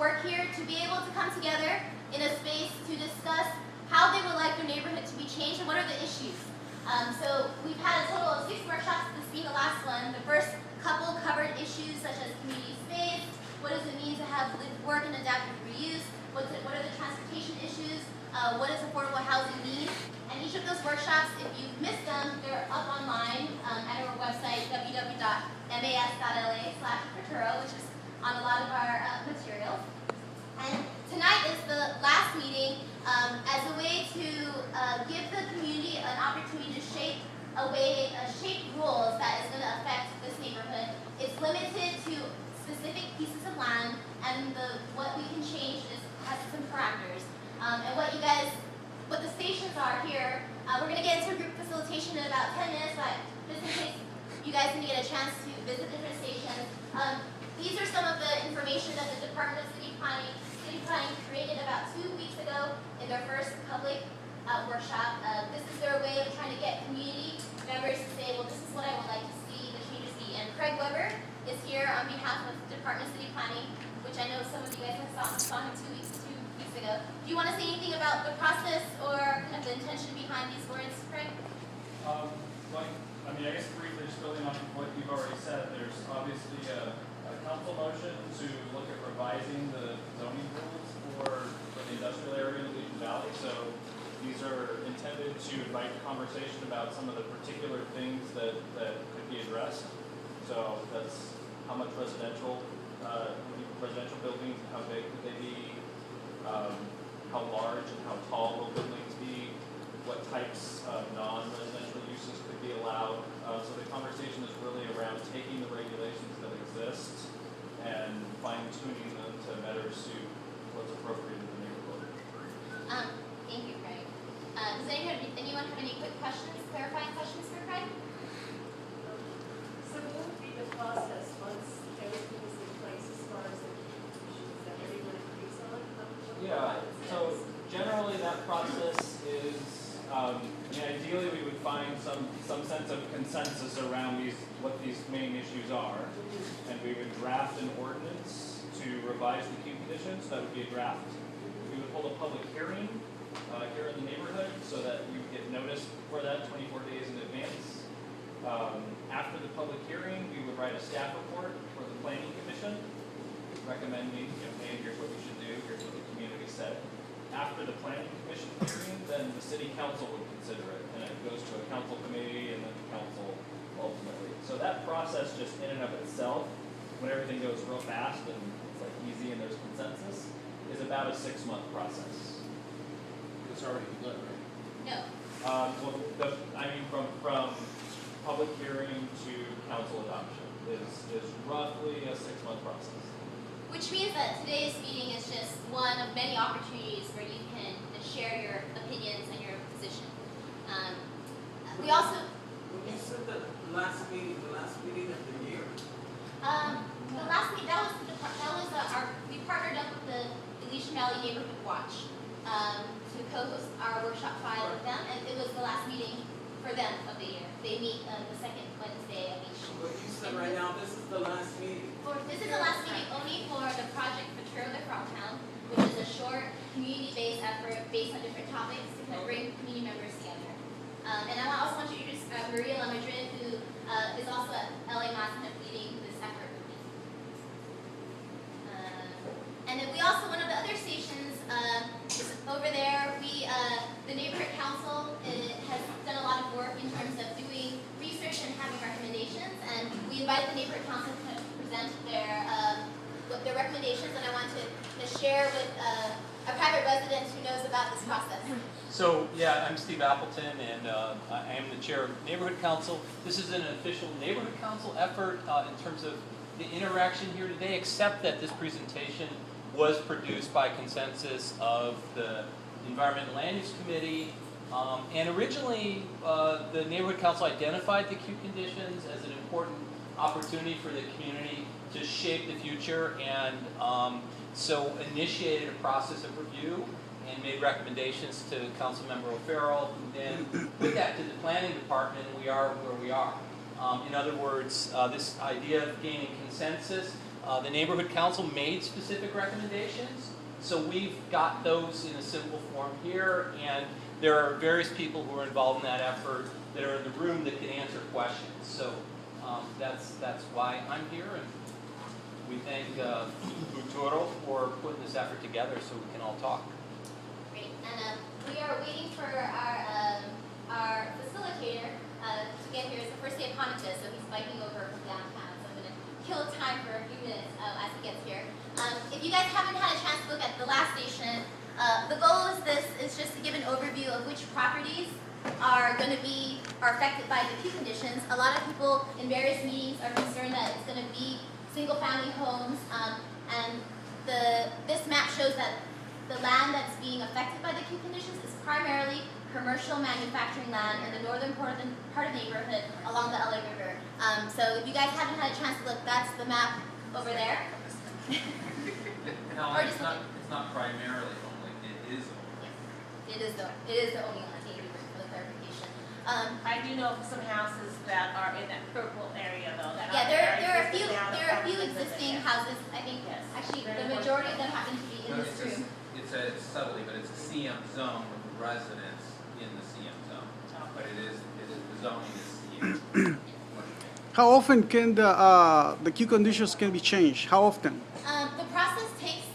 work here to be able to come together in a space to discuss how they would like their neighborhood to be changed and what are the issues. So we've had a total of 6 workshops, this being the last one. The first couple covered issues such as community space, what does it mean to have lived work and adaptive reuse, what are the transportation issues, what does affordable housing mean. And each of those workshops, if you've missed them, they're up online at our website, www.mas.la/Futuro, which is on a lot of our materials. And tonight is the last meeting as a way to give the community an opportunity to shape rules that is going to affect this neighborhood. It's limited to specific pieces of land, and what we can change has some parameters. And what the stations are here, we're going to get into group facilitation in about 10 minutes, but just in case you guys didn't get a chance to visit different stations. These are some of the information that the Department of City Planning created about 2 weeks ago in their first public workshop. This is their way of trying to get community members to say, well, this is what I would like to see the changes be. And Craig Weber is here on behalf of Department of City Planning, which I know some of you guys saw him 2 weeks ago. Do you want to say anything about the process or kind of the intention behind these words, Craig? I guess briefly, just building on what you've already said, there's obviously a council motion to look at revising the zoning rules for the industrial area in the Legion Valley. So these are intended to invite conversation about some of the particular things that could be addressed. So that's how much residential buildings, how big could they be, how large and how tall will buildings be, what types of non-residential uses could be allowed. So the conversation is really around taking the regulations that exist and fine-tuning them to better suit what's appropriate in the neighborhood. Thank you, Craig. Does anyone have any quick questions, clarifying questions for Craig? So what would be the process once everything is in place as far as the issues that everyone agrees on? Yeah, so generally that process is, ideally we would find some sense of consensus around what these main issues are, and we would draft an ordinance to revise the queue conditions. That would be a draft. We would hold a public hearing here in the neighborhood so that you get notice for that 24 days in advance. After the public hearing, we would write a staff report for the Planning Commission, recommending, hey, here's what we should do, here's what the community said. After the Planning Commission hearing, then the City Council would consider it, and it goes to a council committee and then the council ultimately. So that process just in and of itself, when everything goes real fast and it's like easy and there's consensus, is about a 6-month process. It's already begun, right? No. From public hearing to council adoption is roughly a 6-month process. Which means that today's meeting is just one of many opportunities where you can share your opinions and your position. We also... When you said the last meeting of the year? The last meeting, we partnered up with the Elysian Valley Neighborhood Watch to co-host our workshop file with them, and it was the last meeting for them of the year. They meet the second Wednesday of each year. But you said right now this is the last meeting. This is the last meeting only for the Project Futuro de Frogtown, which is a short community-based effort based on different topics to kind of bring community members together. And I also want to introduce Maria La Madrid, who is also at LA Mas kind of leading this effort with me. And then we also, one of the other stations over there, the Neighborhood Council has done a lot of work in terms of doing research and having recommendations, and we invited the Neighborhood Council to kind of present their recommendations, and I want to share with a private resident who knows about this process. So, yeah, I'm Steve Appleton, and I am the chair of Neighborhood Council. This is an official Neighborhood Council effort in terms of the interaction here today, except that this presentation was produced by consensus of the Environment and Land Use Committee. And originally, the Neighborhood Council identified the queue conditions as an important opportunity for the community to shape the future, and so initiated a process of review and made recommendations to Councilmember O'Farrell, who then put that to the planning department, and we are where we are. In other words, this idea of gaining consensus The neighborhood council made specific recommendations, so we've got those in a simple form here, and there are various people who are involved in that effort that are in the room that can answer questions. So that's why I'm here, and we thank Futuro for putting this effort together so we can all talk. Great, and we are waiting for our facilitator to get here. It's the first day of Hanukkah, so he's biking over from downtown. So I'm going to kill time for a few minutes as he gets here. If you guys haven't had a chance to look at the last station, the goal is just to give an overview of which properties are affected by the queue conditions. A lot of people in various meetings are concerned that it's going to be single-family homes, and this map shows that the land that's being affected by the queue conditions is primarily commercial manufacturing land in the northern part of the neighborhood along the LA River. So if you guys haven't had a chance to look, that's the map over there. No, Or it's just not primarily only, it is only. It is the only one, thank you for the clarification. I do know of some houses that are in that purple area though, that Yeah, are there are a few existing now that there are a few probably live existing there. houses. I think Yes. actually Very the important. majority of them happen to be in But this room. it's subtly, but it's a CM zone with residents in the CM zone. But it is, the zoning is CM. How often can the queue conditions can be changed? How often? The process takes,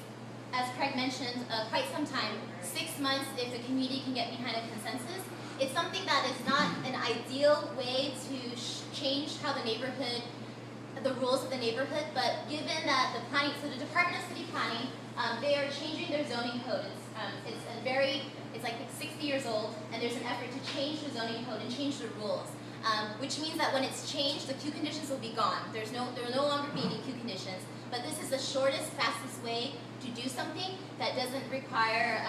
as Craig mentioned, quite some time. 6 months if the community can get behind a consensus. It's something that is not an ideal way to change how the neighborhood, the rules of the neighborhood, but given that the planning, so the Department of City Planning, they are changing their zoning code. It's like 60 years old, and there's an effort to change the zoning code and change the rules. Which means that when it's changed, the queue conditions will be gone. There will no longer be any queue conditions. But this is the shortest, fastest way to do something that doesn't require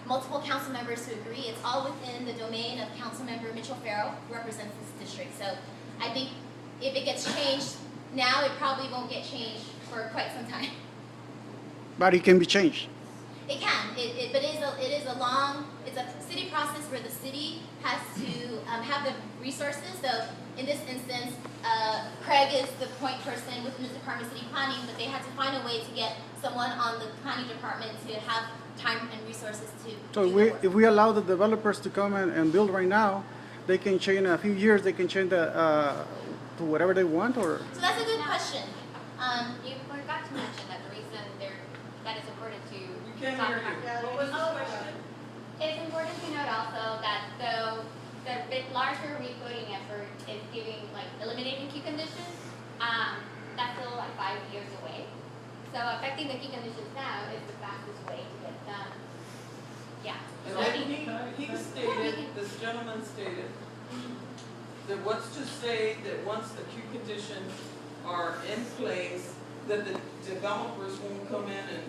multiple council members to agree. It's all within the domain of Councilmember Mitchell Farrell, who represents this district. So I think if it gets changed now, it probably won't get changed for quite some time. But it can be changed. It can, but it's a city process where the city has to have the resources. So in this instance, Craig is the point person within the Department of City Planning, but they had to find a way to get someone on the planning department to have time and resources to So do the work. if we allow the developers to come and build right now, they can change in a few years. They can change to whatever they want, or So that's a good question. You forgot to mention that the reason that it's important to You can't talk hear about. you. What was the question? It's important to note also that though the bit larger recoding effort is eliminating key conditions, that's still like 5 years away. So affecting the key conditions now is the fastest way to get done. Yeah. And So I then think- he stated, this gentleman stated, that what's to say that once the queue conditions are in place, that the developers won't come in and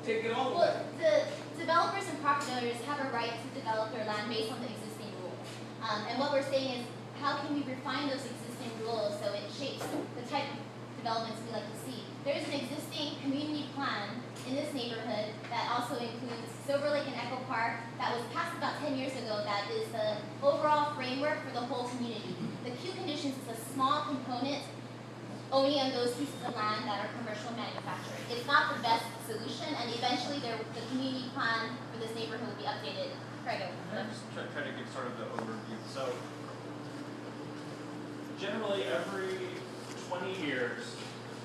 take it all Well, away. the developers and property owners have a right to develop their land based on the existing rules. And what we're saying is, how can we refine those existing rules so it shapes the type of developments we like to see? There's an existing community plan in this neighborhood that also includes Silver Lake and Echo Park that was passed about 10 years ago that is the overall framework for the whole community. The queue conditions is a small component only on those pieces of land that are commercial manufacturing. It's not the best solution, and eventually the community plan for this neighborhood will be updated. Craig, I'm just try to give sort of the overview. So generally every 20 years,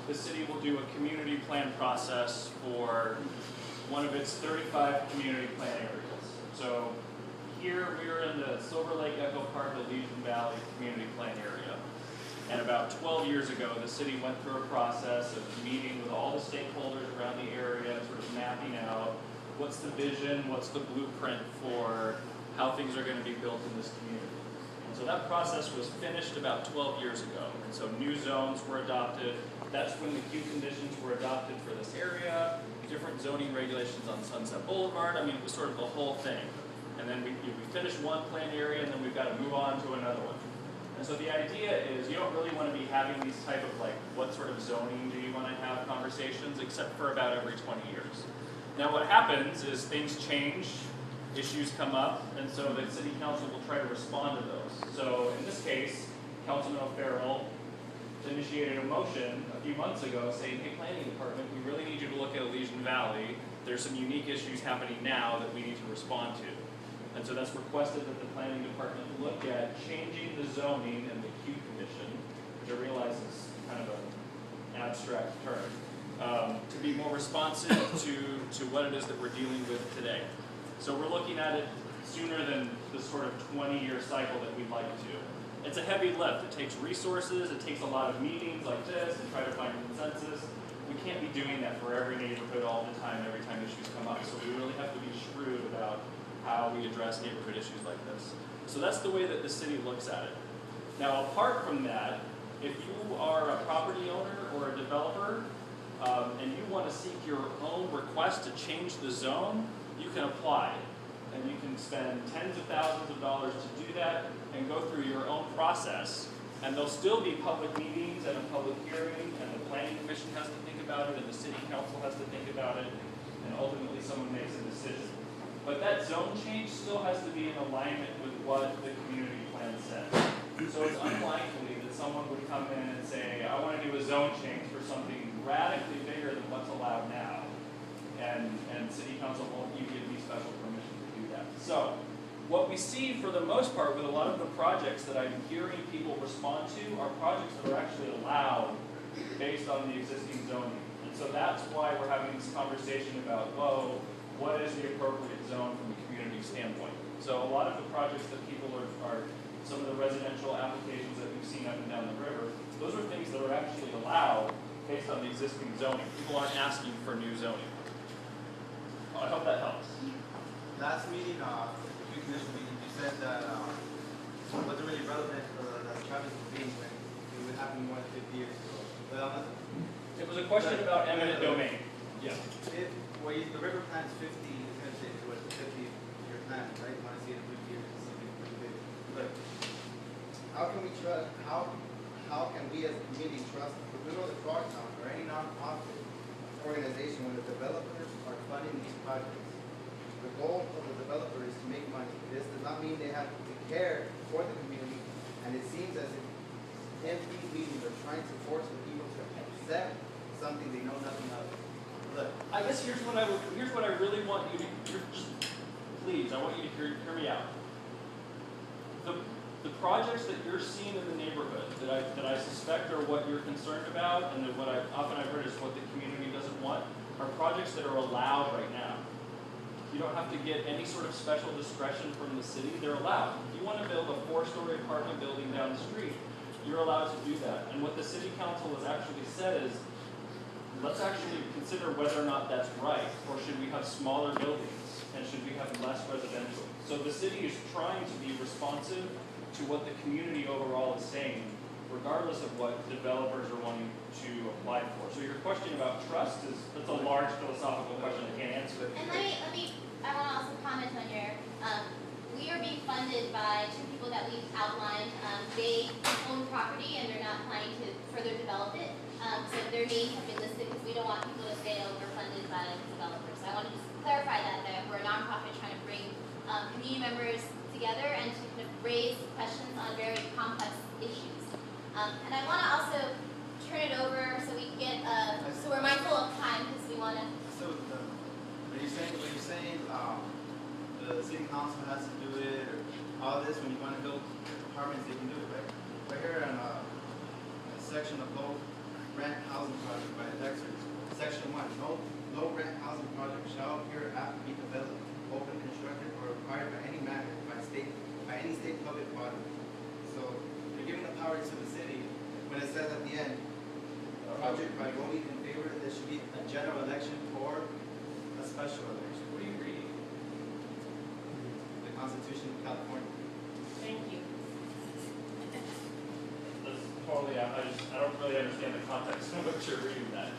the city will do a community plan process for one of its 35 community plan areas. So here we are in the Silver Lake Echo Park Elysian Valley community plan area. And about 12 years ago, the city went through a process of meeting with all the stakeholders around the area, sort of mapping out what's the vision, what's the blueprint for how things are going to be built in this community. And so that process was finished about 12 years ago. And so new zones were adopted. That's when the queue conditions were adopted for this area, different zoning regulations on Sunset Boulevard. I mean, it was sort of the whole thing. And then we finished one plan area, and then we've got to move on to another one. And so the idea is you don't really want to be having these type of what sort of zoning do you want to have conversations, except for about every 20 years. Now what happens is things change, issues come up, and so the city council will try to respond to those. So in this case, Councilman O'Farrell initiated initiated a motion a few months ago saying, hey, planning department, we really need you to look at Elysian Valley. There's some unique issues happening now that we need to respond to. And so that's requested that the planning department look at changing the zoning and the queue condition, which I realize is kind of an abstract term, to be more responsive to what it is that we're dealing with today. So we're looking at it sooner than the sort of 20-year cycle that we'd like to. It's a heavy lift. It takes resources. It takes a lot of meetings like this and try to find consensus. We can't be doing that for every neighborhood all the time, every time issues come up. So we really have to be shrewd about how we address neighborhood issues like this. So that's the way that the city looks at it. Now, apart from that, if you are a property owner or a developer, and you want to seek your own request to change the zone, you can apply. And you can spend tens of thousands of dollars to do that and go through your own process. And there'll still be public meetings and a public hearing, and the planning commission has to think about it, and the city council has to think about it, and ultimately someone makes a decision. But that zone change still has to be in alignment with what the community plan says. So it's unlikely that someone would come in and say, I want to do a zone change for something radically bigger than what's allowed now. And city council won't give me special permission to do that. So what we see for the most part with a lot of the projects that I'm hearing people respond to are projects that are actually allowed based on the existing zoning. And so that's why we're having this conversation about, whoa, what is the appropriate zone from a community standpoint? So a lot of the projects that people are some of the residential applications that we've seen up and down the river, those are things that are actually allowed based on the existing zoning. People aren't asking for new zoning. I hope that helps. Last meeting, the Queue Commission meeting, you said that it wasn't really relevant that Travis was being when it would happen more than 50 years ago. But It was a question about eminent domain. Yeah. if the river plan's 50, it's going to say it was a 50-year plan, right? You want to see it in 50 years, it's something pretty big. But how can we trust, how can we as a community trust, if we go to Frogtown or any nonprofit organization when the developers are funding these projects? The goal of the developer is to make money. This does not mean they have to care for the community, and it seems as if empty meetings are trying to force the people to accept something they know nothing of. Look, I guess here's what I really want you to just please. I want you to hear me out. The projects that you're seeing in the neighborhood that I suspect are what you're concerned about, and that what I've heard is what the community doesn't want, are projects that are allowed right now. You don't have to get any sort of special discretion from the city. They're allowed. If you want to build a 4-story apartment building down the street, you're allowed to do that. And what the city council has actually said is, let's actually consider whether or not that's right, or should we have smaller buildings, and should we have less residential? So the city is trying to be responsive to what the community overall is saying, regardless of what developers are wanting to apply for. So your question about trust that's a large philosophical question. I can't answer it. And I want to also comment on your, we are being funded by 2 people that we've outlined. They own property and they're not planning to further develop it. So their names have been listed because we don't want people to say, oh, we're funded by developers. So I want to just clarify that we're a nonprofit trying to bring community members together and to kind of raise questions on very complex issues. And I want to also turn it over so we can get, so we're mindful of time because we want to. so when you're saying the city council has to do it, or all this, when you want to build apartments, they can do it, right? Right here in a section of low rent housing project by Dexter, section 1, no rent housing project shall hereafter be developed, open, constructed, or acquired by any manner by any state public body. So you're giving the power to the city when it says at the end, project by voting in favor, there should be a general election or a special election. What are you reading? The Constitution of California. Thank you. That's totally, I don't really understand the context in which you're reading that.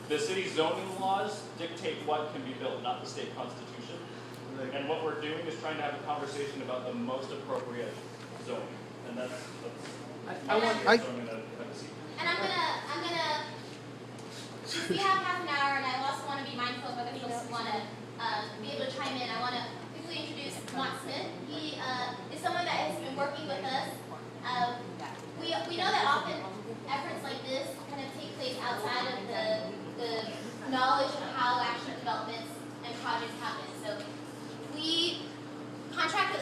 The city's zoning laws dictate what can be built, not the state constitution. And what we're doing is trying to have a conversation about the most appropriate zoning. And that's I want- so I'm gonna have a seat. And I'm gonna, since we have half an hour, and I also want to be mindful of other people who want to be able to chime in, I want to quickly introduce Mont Smith. He is someone that has been working with us. We know that often efforts like this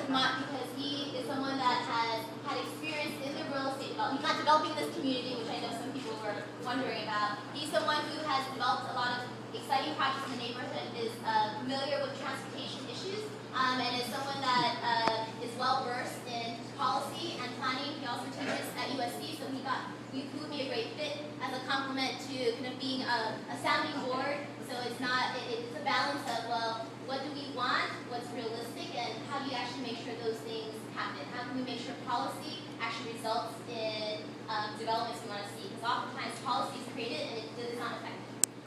Dumont because he is someone that has had experience in the real estate development. He's not developing this community, which I know some people were wondering about. He's someone who has developed a lot of exciting projects in the neighborhood, is familiar with transportation issues, and is someone that is well versed in policy and planning. He also teaches at USC, so he would be a great fit as a complement to kind of being a sounding board. So it's a balance of, well, what do we want, what's realistic, and how do you actually make sure those things happen? How can we make sure policy actually results in developments we want to see? Because oftentimes policy is created and it does not affect